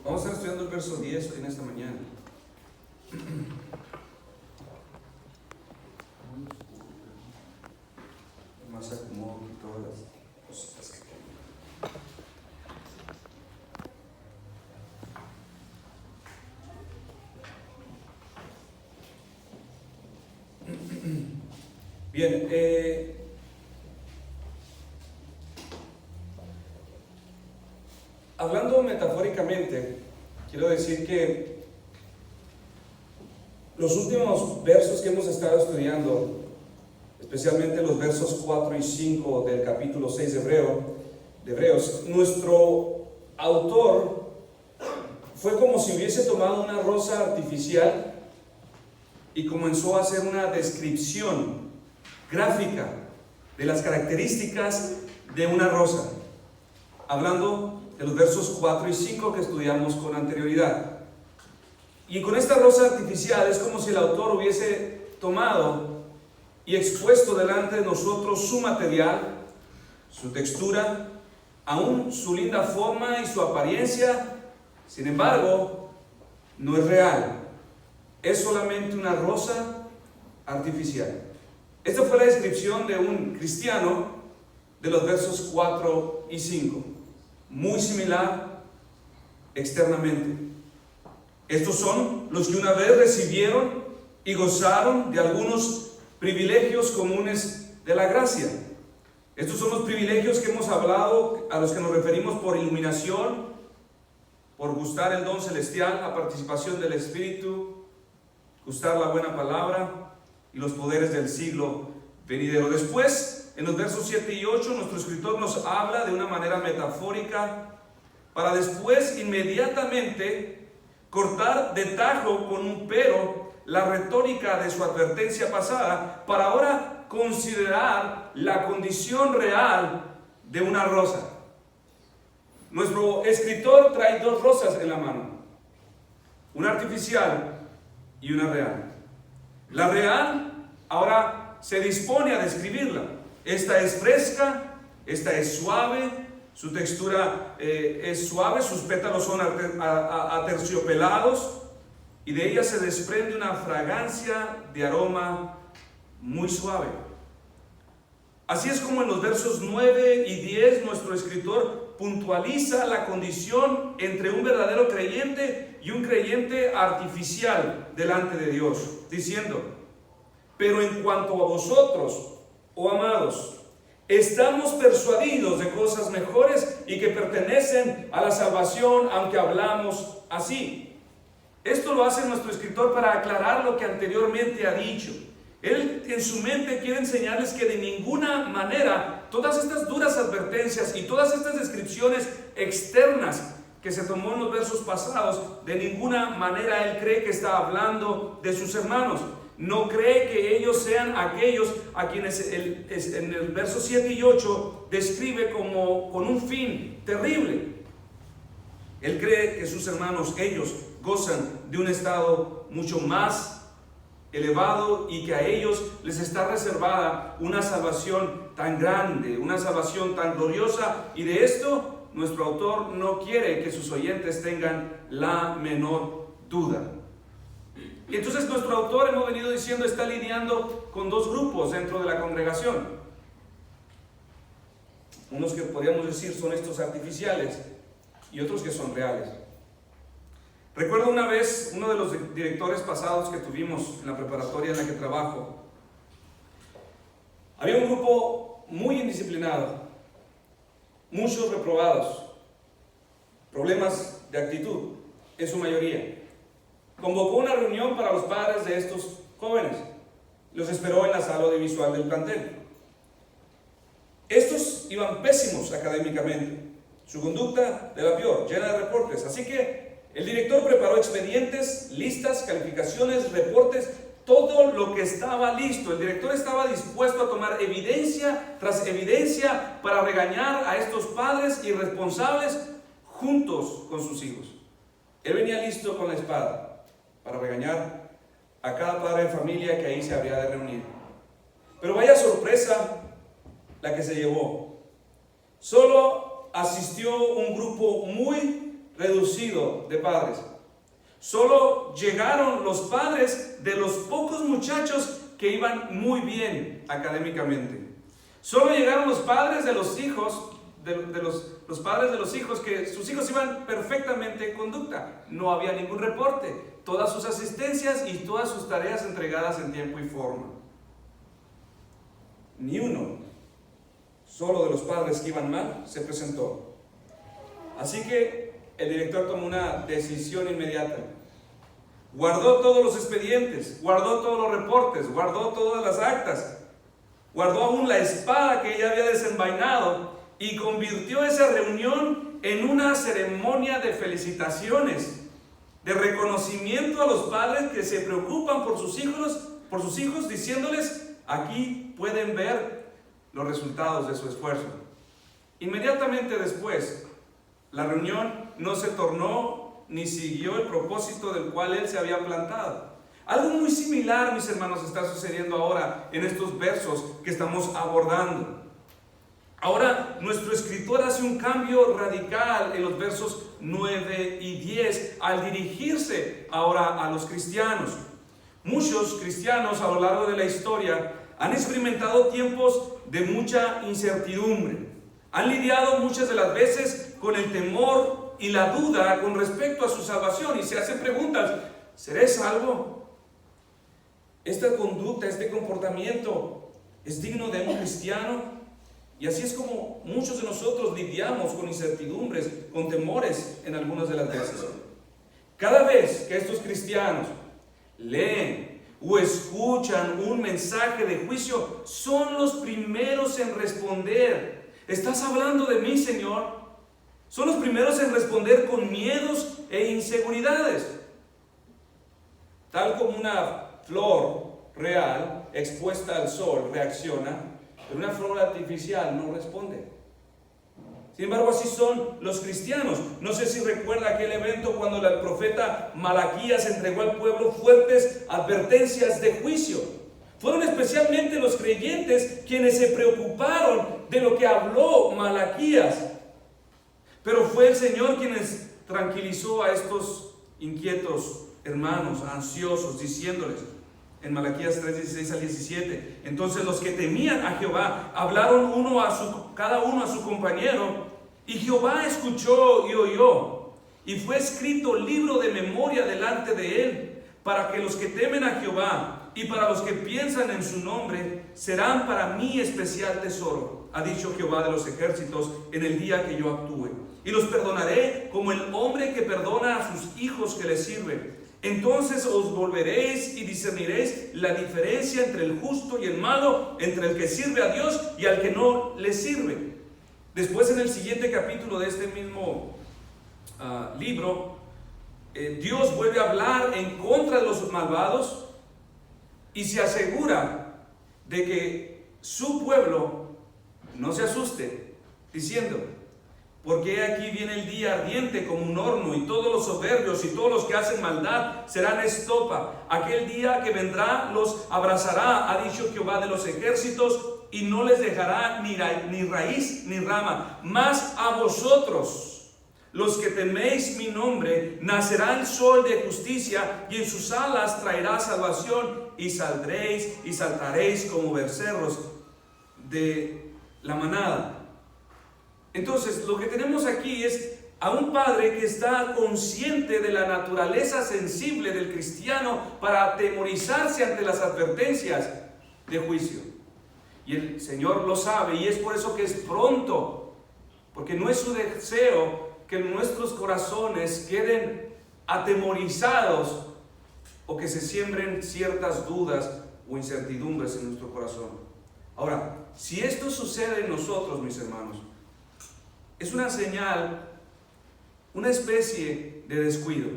Vamos a estar estudiando el verso 10 en esta mañana. Más acomodo aquí todas las cositas que tengo. Bien, hablando metafóricamente, quiero decir que los últimos versos que hemos estado estudiando, especialmente los versos 4 y 5 del capítulo 6 de Hebreos, nuestro autor fue como si hubiese tomado una rosa artificial y comenzó a hacer una descripción gráfica de las características de una rosa, hablando de los versos 4 y 5 que estudiamos con anterioridad. Y con esta rosa artificial es como si el autor hubiese tomado y expuesto delante de nosotros su material, su textura, aún su linda forma y su apariencia. Sin embargo, no es real, es solamente una rosa artificial. Esta fue la descripción de un cristiano de los versos 4 y 5, muy similar externamente. Estos son los que una vez recibieron y gozaron de algunos privilegios comunes de la gracia. Estos son los privilegios que hemos hablado, a los que nos referimos por iluminación, por gustar el don celestial, la participación del Espíritu, gustar la buena palabra y los poderes del siglo venidero. Después, en los versos 7 y 8, nuestro escritor nos habla de una manera metafórica para después inmediatamente cortar de tajo con un pero la retórica de su advertencia pasada para ahora considerar la condición real de una rosa. Nuestro escritor trae dos rosas en la mano, una artificial y una real. La real ahora se dispone a describirla. Esta es fresca, esta es suave, su textura es suave, sus pétalos son aterciopelados y de ella se desprende una fragancia de aroma muy suave. Así es como en los versos 9 y 10 nuestro escritor puntualiza la condición entre un verdadero creyente y un creyente artificial delante de Dios, diciendo: pero en cuanto a vosotros, oh amados, estamos persuadidos de cosas mejores y que pertenecen a la salvación, aunque hablamos así. Esto lo hace nuestro escritor para aclarar lo que anteriormente ha dicho. Él en su mente quiere enseñarles que de ninguna manera todas estas duras advertencias y todas estas descripciones externas que se tomó en los versos pasados, de ninguna manera él cree que está hablando de sus hermanos. No cree que ellos sean aquellos a quienes en el verso 7 y 8 describe como con un fin terrible. Él cree que sus hermanos, ellos gozan de un estado mucho más elevado y que a ellos les está reservada una salvación tan grande, una salvación tan gloriosa, y de esto nuestro autor no quiere que sus oyentes tengan la menor duda. Y entonces nuestro autor, hemos venido diciendo, está lidiando con dos grupos dentro de la congregación. Unos que podríamos decir son estos artificiales y otros que son reales. Recuerdo una vez, uno de los directores pasados que tuvimos en la preparatoria en la que trabajo, había un grupo muy indisciplinado, muchos reprobados, problemas de actitud en su mayoría. Convocó una reunión para los padres de estos jóvenes. Los esperó en la sala audiovisual del plantel. Estos iban pésimos académicamente. Su conducta de la peor, llena de reportes. Así que el director preparó expedientes, listas, calificaciones, reportes, todo lo que estaba listo. El director estaba dispuesto a tomar evidencia tras evidencia para regañar a estos padres irresponsables juntos con sus hijos. Él venía listo con la espada para regañar a cada padre de familia que ahí se habría de reunir. Pero vaya sorpresa la que se llevó. Solo asistió un grupo muy reducido de padres. Solo llegaron los padres de los pocos muchachos que iban muy bien académicamente. Solo llegaron los padres de los hijos, los padres de los hijos que sus hijos iban perfectamente en conducta. No había ningún reporte. Todas sus asistencias y todas sus tareas entregadas en tiempo y forma. Ni uno, solo de los padres que iban mal, se presentó. Así que el director tomó una decisión inmediata. Guardó todos los expedientes, guardó todos los reportes, guardó todas las actas, guardó aún la espada que ella había desenvainado y convirtió esa reunión en una ceremonia de felicitaciones, de reconocimiento a los padres que se preocupan por sus hijos, diciéndoles: aquí pueden ver los resultados de su esfuerzo. Inmediatamente después, la reunión no se tornó ni siguió el propósito del cual él se había plantado. Algo muy similar, mis hermanos, está sucediendo ahora en estos versos que estamos abordando. Ahora nuestro escritor hace un cambio radical en los versos 9 y 10 al dirigirse ahora a los cristianos. Muchos cristianos a lo largo de la historia han experimentado tiempos de mucha incertidumbre. Han lidiado muchas de las veces con el temor y la duda con respecto a su salvación y se hacen preguntas: ¿seré salvo? ¿Esta conducta, este comportamiento es digno de un cristiano? Y así es como muchos de nosotros lidiamos con incertidumbres, con temores en algunas de las veces. Cada vez que estos cristianos leen o escuchan un mensaje de juicio, son los primeros en responder: ¿estás hablando de mí, Señor? Son los primeros en responder con miedos e inseguridades. Tal como una flor real expuesta al sol reacciona, pero una flor artificial no responde. Sin embargo, así son los cristianos. No sé si recuerda aquel evento cuando el profeta Malaquías entregó al pueblo fuertes advertencias de juicio. Fueron especialmente los creyentes quienes se preocuparon de lo que habló Malaquías. Pero fue el Señor quien tranquilizó a estos inquietos hermanos, ansiosos, diciéndoles en Malaquías 3:16 al 17: entonces los que temían a Jehová hablaron cada uno a su compañero, y Jehová escuchó y oyó, y fue escrito libro de memoria delante de él, para que los que temen a Jehová y para los que piensan en su nombre serán para mí especial tesoro, ha dicho Jehová de los ejércitos, en el día que yo actúe. Y los perdonaré como el hombre que perdona a sus hijos que le sirven. Entonces os volveréis y discerniréis la diferencia entre el justo y el malo, entre el que sirve a Dios y al que no le sirve. Después, en el siguiente capítulo de este mismo libro, Dios vuelve a hablar en contra de los malvados y se asegura de que su pueblo no se asuste, diciendo: porque aquí viene el día ardiente como un horno, y todos los soberbios y todos los que hacen maldad serán estopa. Aquel día que vendrá los abrazará, ha dicho Jehová de los ejércitos, y no les dejará ni raíz ni rama. Mas a vosotros, los que teméis mi nombre, nacerá el sol de justicia, y en sus alas traerá salvación, y saldréis y saltaréis como becerros de la manada. Entonces, lo que tenemos aquí es a un padre que está consciente de la naturaleza sensible del cristiano para atemorizarse ante las advertencias de juicio. Y el Señor lo sabe, y es por eso que es pronto, porque no es su deseo que nuestros corazones queden atemorizados o que se siembren ciertas dudas o incertidumbres en nuestro corazón. Ahora, si esto sucede en nosotros, mis hermanos, es una señal, una especie de descuido.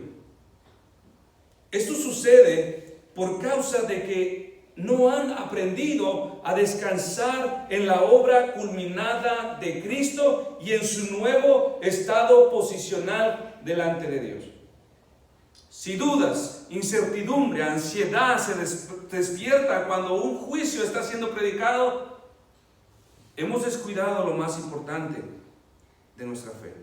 Esto sucede por causa de que no han aprendido a descansar en la obra culminada de Cristo y en su nuevo estado posicional delante de Dios. Si dudas, incertidumbre, ansiedad se despierta cuando un juicio está siendo predicado, hemos descuidado lo más importante de nuestra fe.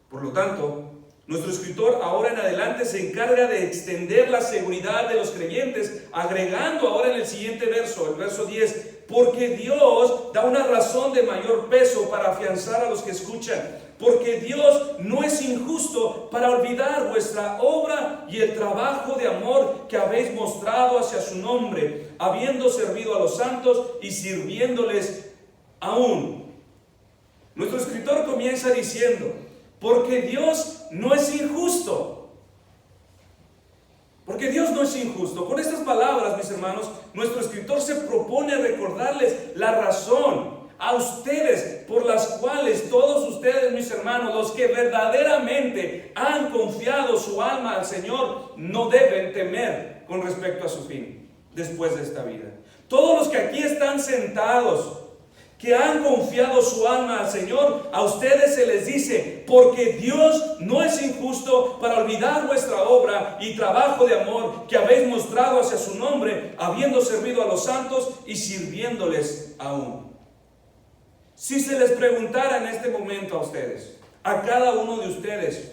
Por lo tanto, Nuestro escritor ahora en adelante se encarga de extender la seguridad de los creyentes, agregando ahora en el siguiente verso, el verso 10, porque Dios da una razón de mayor peso para afianzar a los que escuchan, porque Dios no es injusto para olvidar vuestra obra y el trabajo de amor que habéis mostrado hacia su nombre, habiendo servido a los santos y sirviéndoles aún. Nuestro escritor comienza diciendo, porque Dios no es injusto. Porque Dios no es injusto. Con estas palabras, mis hermanos, nuestro escritor se propone recordarles la razón a ustedes por las cuales todos ustedes, mis hermanos, los que verdaderamente han confiado su alma al Señor, no deben temer con respecto a su fin después de esta vida. Todos los que aquí están sentados, que han confiado su alma al Señor, a ustedes se les dice, porque Dios no es injusto para olvidar vuestra obra y trabajo de amor que habéis mostrado hacia su nombre, habiendo servido a los santos y sirviéndoles aún. Si se les preguntara en este momento a ustedes, a cada uno de ustedes,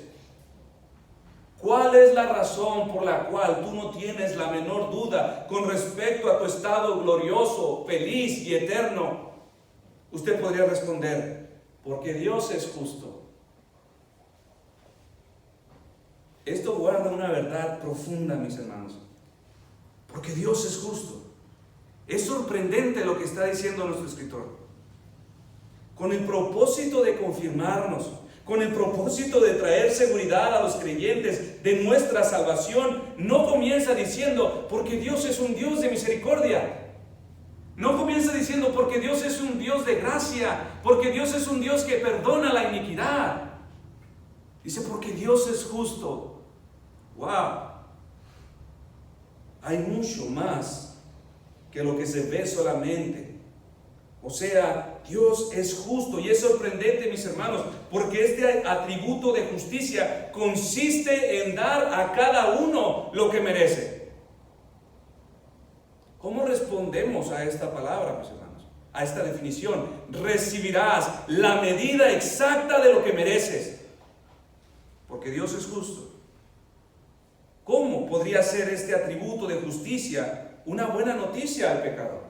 ¿cuál es la razón por la cual tú no tienes la menor duda con respecto a tu estado glorioso, feliz y eterno? Usted podría responder, porque Dios es justo. Esto guarda una verdad profunda, mis hermanos. Porque Dios es justo. Es sorprendente lo que está diciendo nuestro escritor. Con el propósito de confirmarnos, con el propósito de traer seguridad a los creyentes de nuestra salvación, no comienza diciendo, porque Dios es un Dios de misericordia. No comienza diciendo, porque Dios es un Dios de gracia, porque Dios es un Dios que perdona la iniquidad. Dice, porque Dios es justo. ¡Wow! Hay mucho más que lo que se ve solamente. O sea, Dios es justo, y es sorprendente, mis hermanos, porque este atributo de justicia consiste en dar a cada uno lo que merece. ¿Cómo respondemos a esta palabra, mis hermanos? A esta definición. Recibirás la medida exacta de lo que mereces, porque Dios es justo. ¿Cómo podría ser este atributo de justicia una buena noticia al pecador?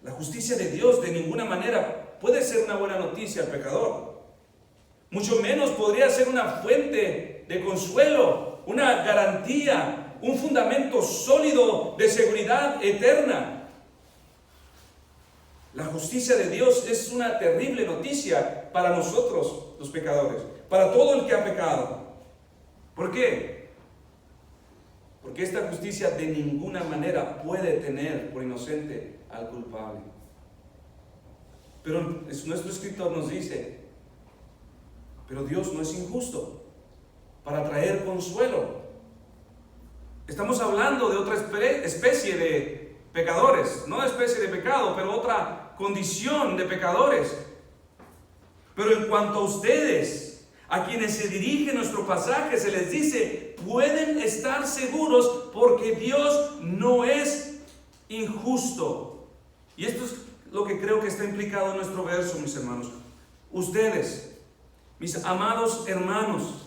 La justicia de Dios de ninguna manera puede ser una buena noticia al pecador. Mucho menos podría ser una fuente de consuelo, una garantía, un fundamento sólido de seguridad eterna. La justicia de Dios es una terrible noticia para nosotros, los pecadores, para todo el que ha pecado. ¿Por qué? Porque esta justicia de ninguna manera puede tener por inocente al culpable. Pero nuestro escritor nos dice, pero Dios no es injusto para traer consuelo. Estamos hablando de otra especie de pecadores, no especie de pecado, pero otra condición de pecadores. Pero en cuanto a ustedes, a quienes se dirige nuestro pasaje, se les dice, pueden estar seguros porque Dios no es injusto. Y esto es lo que creo que está implicado en nuestro verso, mis hermanos. Ustedes, mis amados hermanos,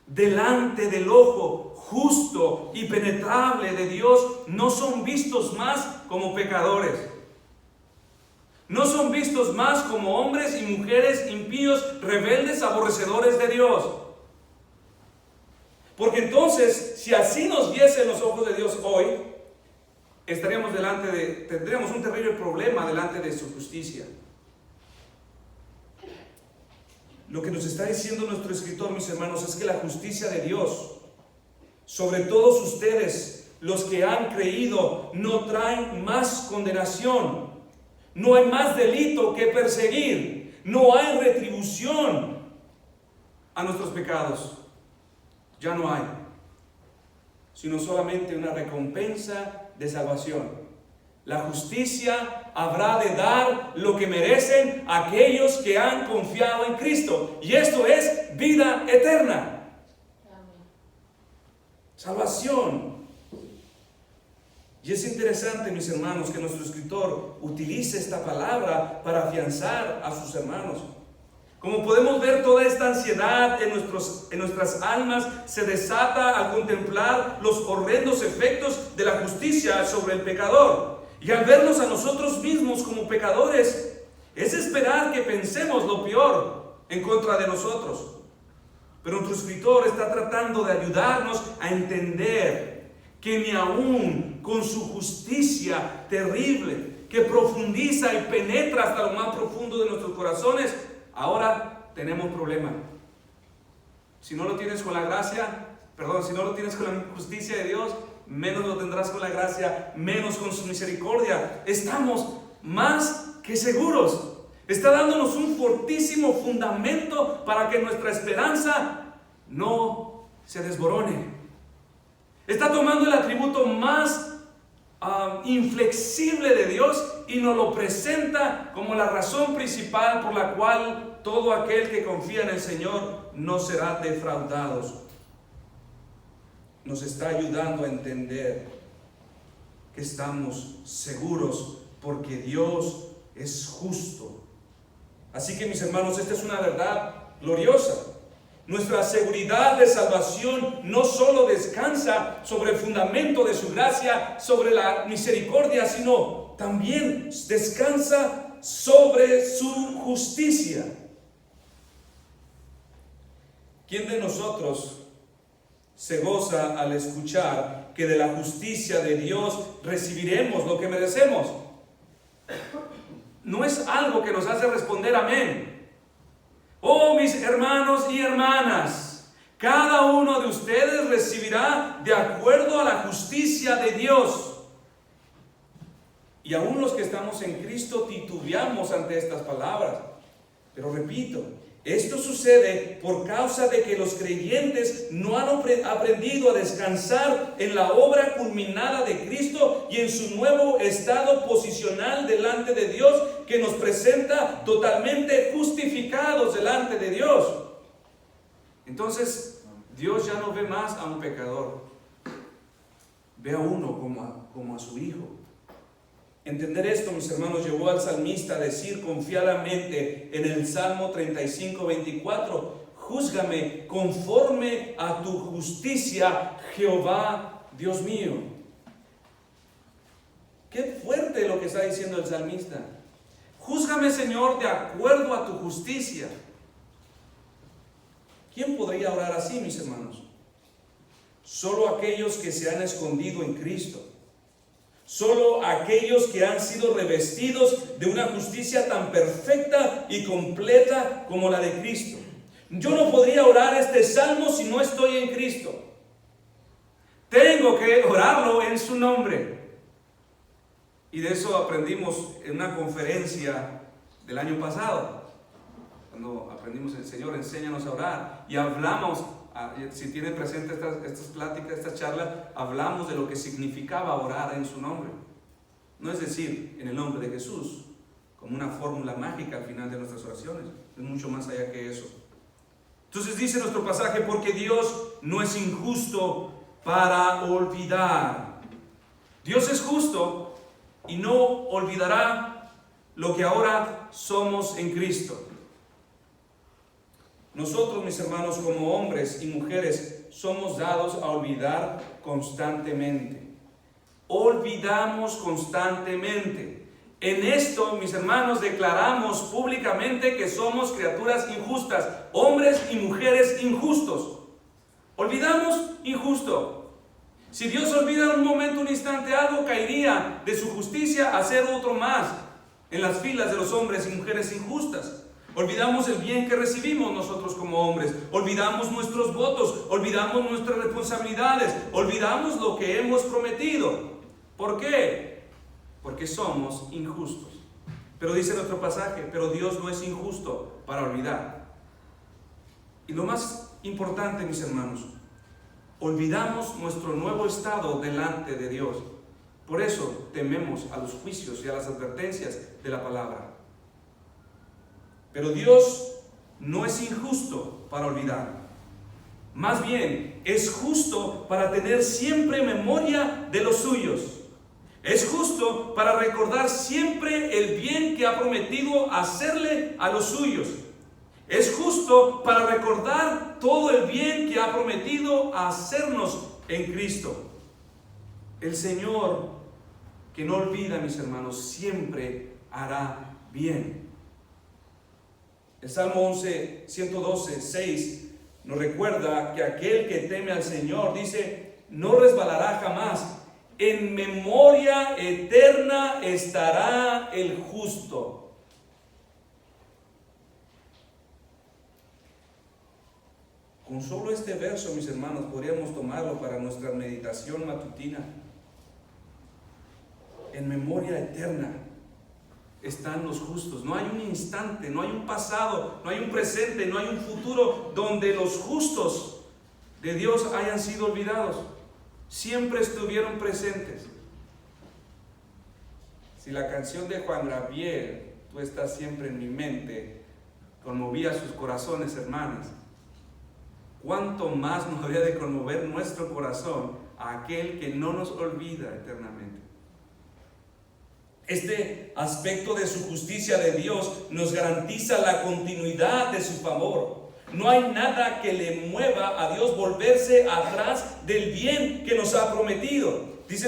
delante del ojo justo y penetrable de Dios, no son vistos más como pecadores. No son vistos más como hombres y mujeres impíos, rebeldes, aborrecedores de Dios. Porque entonces, si así nos viesen los ojos de Dios hoy, tendríamos un terrible problema delante de su justicia. Lo que nos está diciendo nuestro escritor, mis hermanos, es que la justicia de Dios sobre todos ustedes, los que han creído, no traen más condenación. No hay más delito que perseguir. No hay retribución a nuestros pecados. Ya no hay. Sino solamente una recompensa de salvación. La justicia habrá de dar lo que merecen aquellos que han confiado en Cristo. Y esto es vida eterna. Salvación. Y es interesante, mis hermanos, que nuestro escritor utilice esta palabra para afianzar a sus hermanos. Como podemos ver, toda esta ansiedad en nuestras almas se desata al contemplar los horrendos efectos de la justicia sobre el pecador. Y al vernos a nosotros mismos como pecadores, es esperar que pensemos lo peor en contra de nosotros. Pero nuestro escritor está tratando de ayudarnos a entender que ni aún con su justicia terrible, que profundiza y penetra hasta lo más profundo de nuestros corazones, ahora tenemos problema. Si no lo tienes con la gracia, si no lo tienes con la justicia de Dios, menos lo tendrás con la gracia, menos con su misericordia. Estamos más que seguros. Está dándonos un fortísimo fundamento para que nuestra esperanza no se desborone. Está tomando el atributo más inflexible de Dios y nos lo presenta como la razón principal por la cual todo aquel que confía en el Señor no será defraudado. Nos está ayudando a entender que estamos seguros porque Dios es justo. Así que, mis hermanos, esta es una verdad gloriosa. Nuestra seguridad de salvación no solo descansa sobre el fundamento de su gracia, sobre la misericordia, sino también descansa sobre su justicia. ¿Quién de nosotros se goza al escuchar que de la justicia de Dios recibiremos lo que merecemos? No es algo que nos hace responder amén. Oh, mis hermanos y hermanas, cada uno de ustedes recibirá de acuerdo a la justicia de Dios. Y aún los que estamos en Cristo titubeamos ante estas palabras. Pero repito, esto sucede por causa de que los creyentes no han aprendido a descansar en la obra culminada de Cristo y en su nuevo estado posicional delante de Dios, que nos presenta totalmente justificados delante de Dios. Entonces, Dios ya no ve más a un pecador, ve a uno como a su hijo. Entender esto, mis hermanos, llevó al salmista a decir confiadamente en el Salmo 35:24: júzgame conforme a tu justicia, Jehová, Dios mío. Qué fuerte lo que está diciendo el salmista. Júzgame, Señor, de acuerdo a tu justicia. ¿Quién podría orar así, mis hermanos? Solo aquellos que se han escondido en Cristo. Solo aquellos que han sido revestidos de una justicia tan perfecta y completa como la de Cristo. Yo no podría orar este salmo si no estoy en Cristo. Tengo que orarlo en su nombre. Y de eso aprendimos en una conferencia del año pasado. Cuando aprendimos el Señor, enséñanos a orar. Y hablamos, si tienen presente estas pláticas, estas charlas, hablamos de lo que significaba orar en su nombre. No es decir, en el nombre de Jesús, como una fórmula mágica al final de nuestras oraciones. Es mucho más allá que eso. Entonces dice nuestro pasaje: porque Dios no es injusto para olvidar. Dios es justo y no olvidará lo que ahora somos en Cristo. Nosotros, mis hermanos, como hombres y mujeres, somos dados a olvidar constantemente. Olvidamos constantemente. En esto, mis hermanos, declaramos públicamente que somos criaturas injustas, hombres y mujeres injustos. Olvidamos injusto. Si Dios olvida en un momento, un instante, algo, caería de su justicia a hacer otro más en las filas de los hombres y mujeres injustas. Olvidamos el bien que recibimos nosotros como hombres, olvidamos nuestros votos, olvidamos nuestras responsabilidades, olvidamos lo que hemos prometido. ¿Por qué? Porque somos injustos. Pero dice nuestro pasaje: pero Dios no es injusto para olvidar. Y lo más importante, mis hermanos, olvidamos nuestro nuevo estado delante de Dios. Por eso tememos a los juicios y a las advertencias de la palabra. Pero Dios no es injusto para olvidar. Más bien, es justo para tener siempre memoria de los suyos. Es justo para recordar siempre el bien que ha prometido hacerle a los suyos. Es justo para recordar todo el bien que ha prometido hacernos en Cristo. El Señor, que no olvida, mis hermanos, siempre hará bien. El Salmo 112, 6 nos recuerda que aquel que teme al Señor, dice, no resbalará jamás. En memoria eterna estará el justo. Con solo este verso, mis hermanos, podríamos tomarlo para nuestra meditación matutina. En memoria eterna están los justos. No hay un instante, no hay un pasado, no hay un presente, no hay un futuro donde los justos de Dios hayan sido olvidados. Siempre estuvieron presentes. Si la canción de Juan Gabriel, Tú estás siempre en mi mente, conmovía sus corazones, hermanos, ¿cuánto más nos habría de conmover nuestro corazón a aquel que no nos olvida eternamente? Este aspecto de su justicia de Dios nos garantiza la continuidad de su favor. No hay nada que le mueva a Dios volverse atrás del bien que nos ha prometido. Dice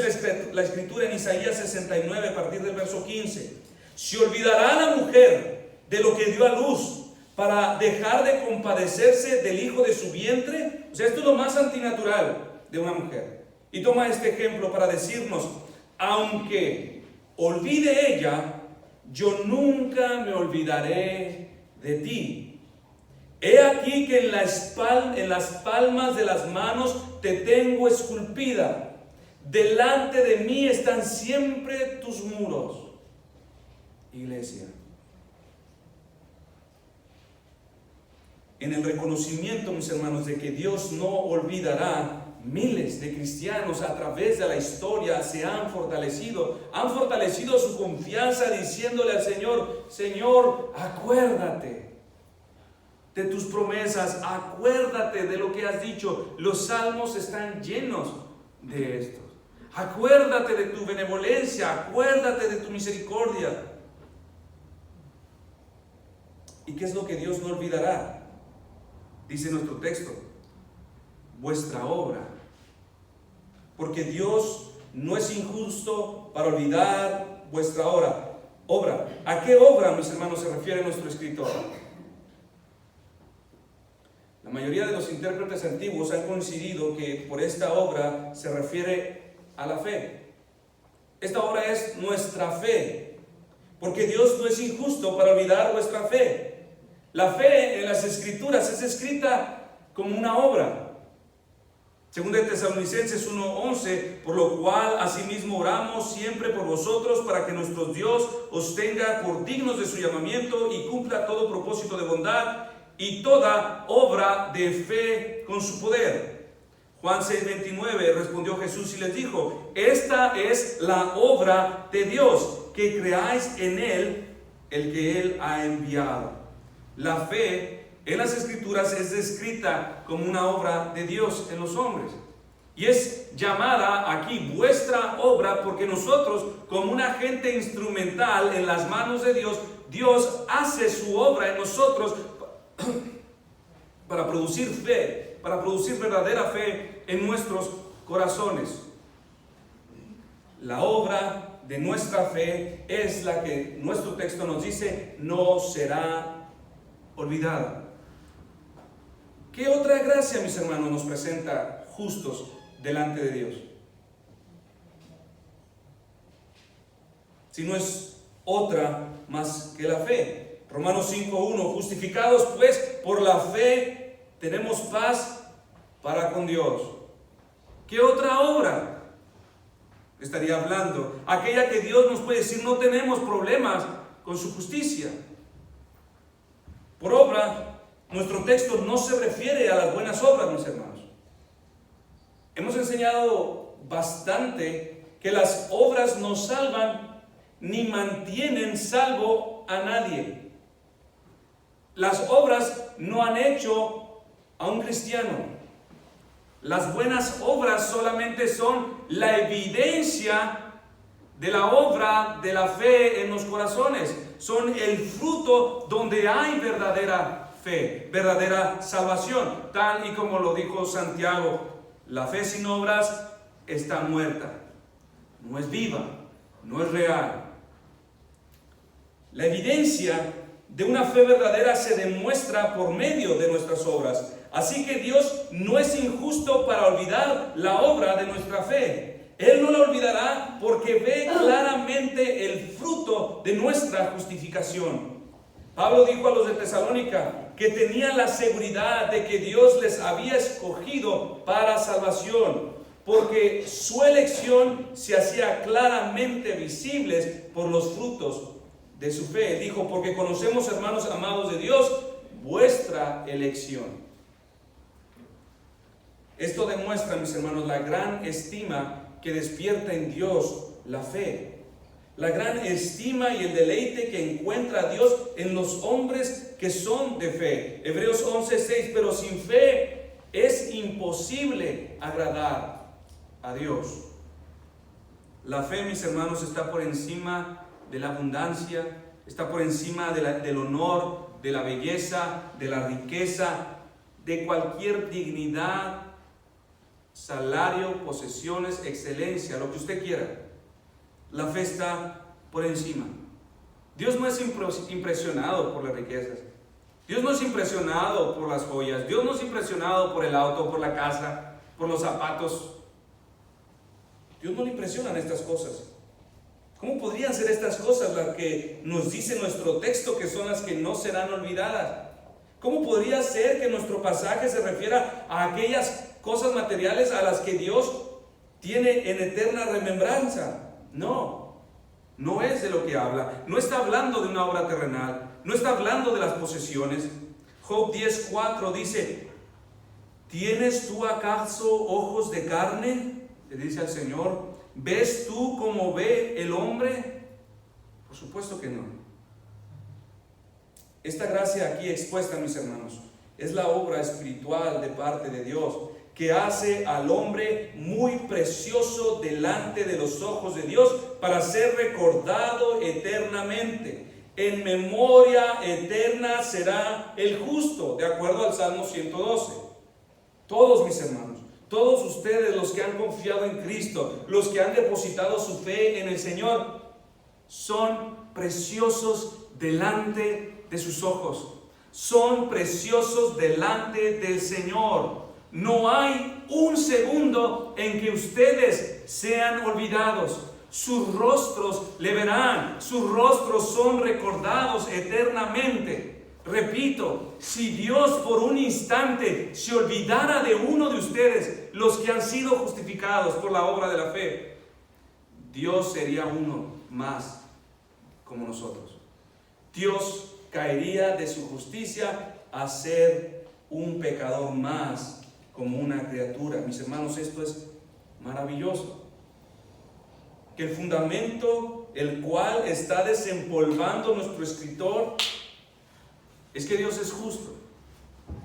la Escritura en Isaías 69, a partir del verso 15. ¿Se olvidará la mujer de lo que dio a luz para dejar de compadecerse del hijo de su vientre? O sea, esto es lo más antinatural de una mujer. Y toma este ejemplo para decirnos, aunque olvide ella, yo nunca me olvidaré de ti. He aquí que en las palmas de las manos te tengo esculpida. Delante de mí están siempre tus muros. Iglesia, en el reconocimiento, mis hermanos, de que Dios no olvidará, miles de cristianos a través de la historia se han fortalecido su confianza diciéndole al Señor, Señor, acuérdate de tus promesas, acuérdate de lo que has dicho. Los salmos están llenos de esto. Acuérdate de tu benevolencia, acuérdate de tu misericordia. ¿Y qué es lo que Dios no olvidará? Dice nuestro texto, vuestra obra. Porque Dios no es injusto para olvidar vuestra obra. ¿A qué obra, mis hermanos, se refiere nuestro escritor? La mayoría de los intérpretes antiguos han coincidido que por esta obra se refiere a la fe. Esta obra es nuestra fe, porque Dios no es injusto para olvidar vuestra fe. La fe en las Escrituras es escrita como una obra. Según de Tesalonicenses 1:11, por lo cual asimismo oramos siempre por vosotros, para que nuestro Dios os tenga por dignos de su llamamiento y cumpla todo propósito de bondad y toda obra de fe con su poder. Juan 6:29, respondió Jesús y les dijo, esta es la obra de Dios, que creáis en Él, el que Él ha enviado. La fe en las Escrituras es descrita como una obra de Dios en los hombres. Y es llamada aquí vuestra obra porque nosotros, como un agente instrumental en las manos de Dios, Dios hace su obra en nosotros para producir fe, para producir verdadera fe en nuestros corazones. La obra de nuestra fe es la que nuestro texto nos dice, no será olvidada. ¿Qué otra gracia, mis hermanos, nos presenta justos delante de Dios? Si no es otra más que la fe. Romanos 5:1, justificados pues por la fe tenemos paz para con Dios. ¿Qué otra obra estaría hablando? Aquella que Dios nos puede decir, no tenemos problemas con su justicia. Por obra, nuestro texto no se refiere a las buenas obras, mis hermanos. Hemos enseñado bastante que las obras no salvan ni mantienen salvo a nadie. Las obras no han hecho a un cristiano. Las buenas obras solamente son la evidencia de la obra de la fe en los corazones. Son el fruto donde hay verdadera fe, verdadera salvación, tal y como lo dijo Santiago. La fe sin obras está muerta, no es viva, no es real. La evidencia de una fe verdadera se demuestra por medio de nuestras obras. Así que Dios no es injusto para olvidar la obra de nuestra fe. Él no la olvidará porque ve claramente el fruto de nuestra justificación. Pablo dijo a los de Tesalónica que tenían la seguridad de que Dios les había escogido para salvación, porque su elección se hacía claramente visibles por los frutos de su fe. Dijo, porque conocemos, hermanos amados de Dios, vuestra elección. Esto demuestra, mis hermanos, la gran estima que despierta en Dios la fe. La gran estima y el deleite que encuentra Dios en los hombres que son de fe. Hebreos 11:6, pero sin fe es imposible agradar a Dios. La fe, mis hermanos, está por encima de la abundancia, está por encima del honor, de la belleza, de la riqueza, de cualquier dignidad, salario, posesiones, excelencia, lo que usted quiera. La fe está por encima. Dios no es impresionado por las riquezas. Dios no es impresionado por las joyas. Dios no es impresionado por el auto, por la casa, por los zapatos. Dios no le impresionan estas cosas. ¿Cómo podrían ser estas cosas las que nos dice nuestro texto que son las que no serán olvidadas? ¿Cómo podría ser que nuestro pasaje se refiera a aquellas cosas materiales a las que Dios tiene en eterna remembranza? No, no es de lo que habla. No está hablando de una obra terrenal. No está hablando de las posesiones. Job 10:4 dice, ¿tienes tú acaso ojos de carne? Le dice al Señor, ¿ves tú como ve el hombre? Por supuesto que no. Esta gracia aquí expuesta, mis hermanos, es la obra espiritual de parte de Dios, que hace al hombre muy precioso delante de los ojos de Dios para ser recordado eternamente. En memoria eterna será el justo, de acuerdo al Salmo 112. Todos, mis hermanos, todos ustedes, los que han confiado en Cristo, los que han depositado su fe en el Señor, son preciosos delante de sus ojos. Son preciosos delante del Señor. No hay un segundo en que ustedes sean olvidados. Sus rostros le verán. Sus rostros son recordados eternamente. Repito, si Dios por un instante se olvidara de uno de ustedes, los que han sido justificados por la obra de la fe, Dios sería uno más como nosotros. Dios caería de su justicia a ser un pecador más como una criatura. Mis hermanos, esto es maravilloso. Que el fundamento el cual está desempolvando nuestro escritor es que Dios es justo.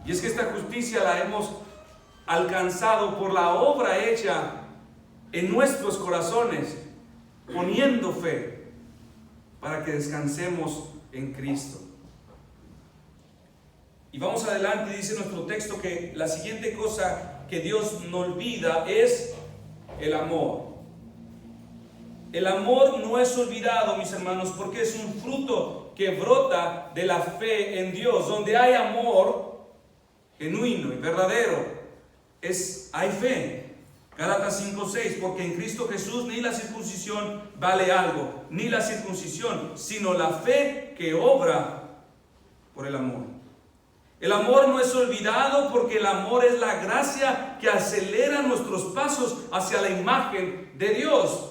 Y es que esta justicia la hemos alcanzado por la obra hecha en nuestros corazones, poniendo fe para que descansemos en Cristo. Y vamos adelante, dice nuestro texto que la siguiente cosa que Dios no olvida es el amor. El amor no es olvidado, mis hermanos, porque es un fruto que brota de la fe en Dios. Donde hay amor genuino y verdadero, hay fe. Gálatas 5:6, porque en Cristo Jesús ni la circuncisión vale algo, ni la circuncisión, sino la fe que obra por el amor. El amor no es olvidado porque el amor es la gracia que acelera nuestros pasos hacia la imagen de Dios.